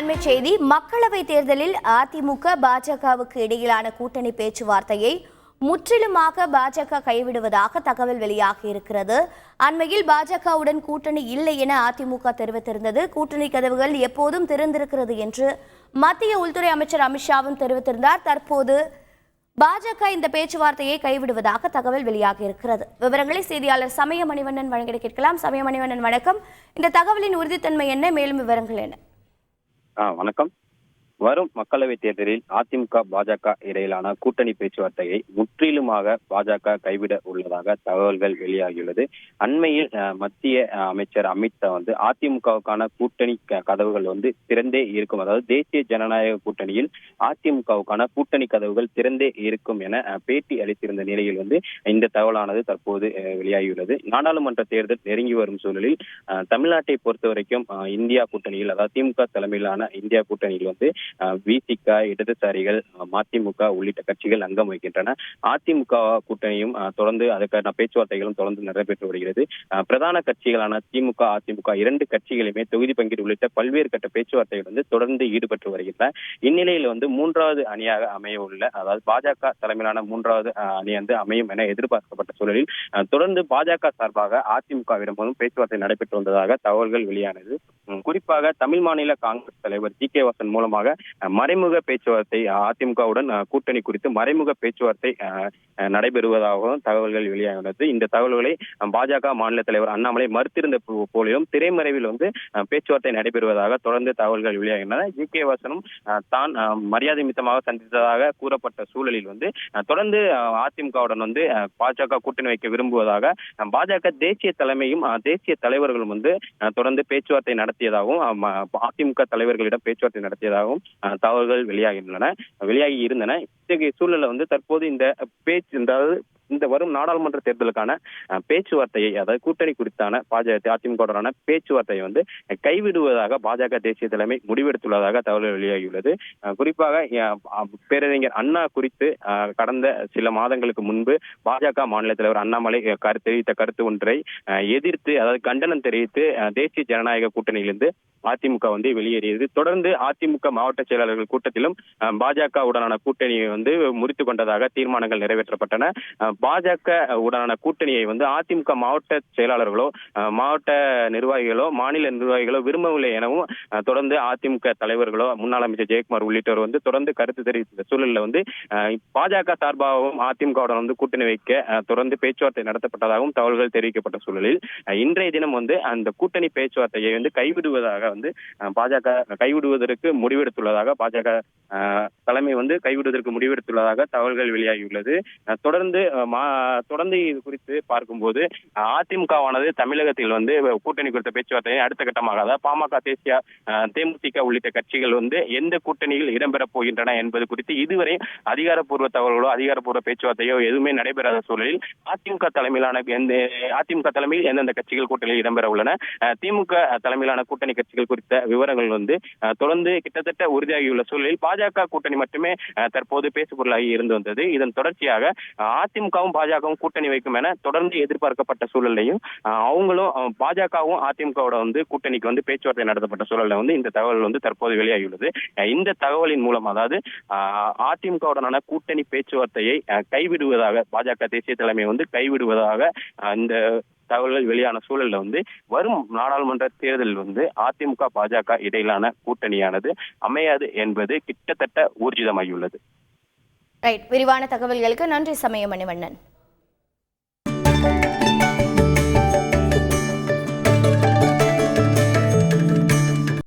அண்மை செய்தி. மக்களவை தேர்தலில் அதிமுக பாஜகவுக்கு இடையிலான கூட்டணி பேச்சுவார்த்தையை முற்றிலுமாக பாஜக கைவிடுவதாக தகவல் வெளியாகி இருக்கிறது. அண்மையில் பாஜகவுடன் கூட்டணி இல்லை என அதிமுக தெரிவித்திருந்தது. கூட்டணி கதவுகள் எப்போதும் திறந்திருக்கிறது என்று மத்திய உள்துறை அமைச்சர் அமித்ஷாவும் தெரிவித்திருந்தார். தற்போது பாஜக இந்த பேச்சுவார்த்தையை கைவிடுவதாக தகவல் வெளியாகி இருக்கிறது. விவரங்களை செய்தியாளர் சமய மணிவண்ணன் வழங்கிட கேட்கலாம். சமய மணிவண்ணன், வணக்கம். இந்த தகவலின் உறுதித்தன்மை என்ன? மேலும் விவரங்கள் என்ன? வணக்கம். வரும் மக்களவை தேர்தலில் அதிமுக பாஜக இடையிலான கூட்டணி பேச்சுவார்த்தையை முற்றிலுமாக பாஜக கைவிட உள்ளதாக தகவல்கள் வெளியாகியுள்ளது. அண்மையில் மத்திய அமைச்சர் அமித்ஷா அதிமுகவுக்கான கூட்டணி கதவுகள் திறந்தே இருக்கும், அதாவது தேசிய ஜனநாயக கூட்டணியில் அதிமுகவுக்கான கூட்டணி கதவுகள் திறந்தே இருக்கும் என பேட்டி அளித்திருந்த நிலையில் இந்த தகவலானது தற்போது வெளியாகியுள்ளது. நாடாளுமன்ற தேர்தல் நெருங்கி வரும் சூழலில் தமிழ்நாட்டை பொறுத்த வரைக்கும் இந்தியா கூட்டணியில், அதாவது திமுக தலைமையிலான இந்தியா கூட்டணியில் விசிக, இடதுசாரிகள், மதிமுக உள்ளிட்ட கட்சிகள் அங்கம் வகிக்கின்றன. அதிமுக கூட்டணியும் தொடர்ந்து அதுக்கான பேச்சுவார்த்தைகளும் தொடர்ந்து நடைபெற்று வருகிறது. பிரதான கட்சிகளான திமுக, அதிமுக இரண்டு கட்சிகளுமே தொகுதி பங்கீடு உள்ளிட்ட பல்வேறு கட்ட பேச்சுவார்த்தைகள் தொடர்ந்து ஈடுபட்டு வருகின்றன. இந்நிலையில் மூன்றாவது அணியாக அமைய உள்ள, அதாவது பாஜக தலைமையிலான மூன்றாவது அணி அமையும் என எதிர்பார்க்கப்பட்ட சூழலில் தொடர்ந்து பாஜக சார்பாக அதிமுகவிடம் பேச்சுவார்த்தை நடைபெற்று வந்ததாக தகவல்கள் வெளியானது. குறிப்பாக தமிழ் மாநில காங்கிரஸ் தலைவர் ஜி.கே. வாசன் மூலமாக மறைமுக பேச்சுவார்த்தை, அதிமுகவுடன் கூட்டணி குறித்து மறைமுக பேச்சுவார்த்தை நடைபெறுவதாகவும் தகவல்கள் வெளியாகியுள்ளது. இந்த தகவல்களை பாஜக மாநில தலைவர் அண்ணாமலை மறுத்திருந்த போலிலும் திரைமறைவில் பேச்சுவார்த்தை நடைபெறுவதாக தொடர்ந்து தகவல்கள் வெளியாகின்றன. ஜி.கே. வாசனும் தான் மரியாதை நிமித்தமாக சந்தித்ததாக கூறப்பட்ட சூழலில் தொடர்ந்து அதிமுகவுடன் பாஜக கூட்டணி வைக்க விரும்புவதாக பாஜக தேசிய தலைமையும் தேசிய தலைவர்களும் தொடர்ந்து பேச்சுவார்த்தை நடத்தியதாகவும் அதிமுக தலைவர்களிடம் பேச்சுவார்த்தை நடத்தியதாகவும் தகவல்கள் வெளியாகி இருந்தன. இத்தகைய சூழல்ல தற்போது இந்த பேச்சு, இந்த வரும் நாடாளுமன்ற தேர்தலுக்கான பேச்சுவார்த்தையை, அதாவது கூட்டணி குறித்தான அதிமுகவுடனான பேச்சுவார்த்தையை கைவிடுவதாக பாஜக தேசிய தலைமை முடிவெடுத்துள்ளதாக தகவல்கள் வெளியாகியுள்ளது. குறிப்பாக பேரறிஞர் அண்ணா குறித்து கடந்த சில மாதங்களுக்கு முன்பு பாஜக மாநில தலைவர் அண்ணாமலை தெரிவித்த கருத்து ஒன்றை எதிர்த்து, அதாவது கண்டனம் தெரிவித்து தேசிய ஜனநாயக கூட்டணியிலிருந்து அதிமுக வெளியேறியது. தொடர்ந்து அதிமுக மாவட்ட செயலாளர்கள் கூட்டத்திலும் பாஜக உடனான கூட்டணியை முறித்துக் கொண்டதாக தீர்மானங்கள் நிறைவேற்றப்பட்டன. பாஜக உடனான கூட்டணியை அதிமுக மாவட்ட செயலாளர்களோ மாவட்ட நிர்வாகிகளோ மாநில நிர்வாகிகளோ விரும்பவில்லை எனவும் தொடர்ந்து அதிமுக தலைவர்களோ முன்னாள் அமைச்சர் ஜெயக்குமார் உள்ளிட்டோர் தொடர்ந்து கருத்து தெரிவித்த சூழலில் பாஜக சார்பாகவும் அதிமுகவுடன் கூட்டணி வைக்க தொடர்ந்து பேச்சுவார்த்தை நடத்தப்பட்டதாகவும் தகவல்கள் தெரிவிக்கப்பட்ட சூழலில் இன்றைய தினம் அந்த கூட்டணி பேச்சுவார்த்தையை கைவிடுவதாக பாஜக கைவிடுவதற்கு முடிவெடுத்துள்ளதாக பாஜக தலைமை கைவிடுவதற்கு முடிவெடுத்துள்ளதாக தகவல்கள் வெளியாகியுள்ளது. தொடர்ந்து இது குறித்து பார்க்கும்போது அதிமுகவானது தமிழகத்தில் கூட்டணி குறித்த பேச்சுவார்த்தையை அடுத்த கட்டமாக, அதாவது பாமக, தேமுதிக உள்ளிட்ட கட்சிகள் எந்த கூட்டணியில் இடம்பெறப் போகின்றன என்பது குறித்து இதுவரை அதிகாரப்பூர்வ தகவல்களோ அதிகாரப்பூர்வ பேச்சுவார்த்தையோ எதுவுமே நடைபெறாத சூழலில் அதிமுக தலைமையில் எந்தெந்த கட்சிகள் கூட்டணியில் இடம்பெற உள்ளன, திமுக தலைமையிலான கூட்டணி கட்சிகள் குறித்த விவரங்கள் தொடர்ந்து கிட்டத்தட்ட உறுதியாகியுள்ள சூழலில் பாஜக கூட்டணி மட்டுமே தற்போது பேசுபொருளாகி இருந்து வந்தது. இதன் தொடர்ச்சியாக அதிமுகவும் பாஜகவும் கூட்டணி வைக்கும் என தொடர்ந்து எதிர்பார்க்கப்பட்ட சூழலையும் அவங்களும் பாஜகவும் அதிமுகவோட கூட்டணிக்கு பேச்சுவார்த்தை நடத்தப்பட்ட சூழல்ல இந்த தகவல் தற்போது வெளியாகியுள்ளது. இந்த தகவலின் மூலம், அதாவது அதிமுகவுடனான கூட்டணி பேச்சுவார்த்தையை கைவிடுவதாக பாஜக தேசிய தலைமை கைவிடுவதாக இந்த தகவல்கள் வெளியான சூழல்ல வரும் நாடாளுமன்ற தேர்தலில் அதிமுக பாஜக இடையிலான கூட்டணியானது அமையாது என்பது கிட்டத்தட்ட ஊர்ஜிதமாகியுள்ளது. விரிவான தகவல்களுக்கு நன்றி சமய மணிவண்ணன்.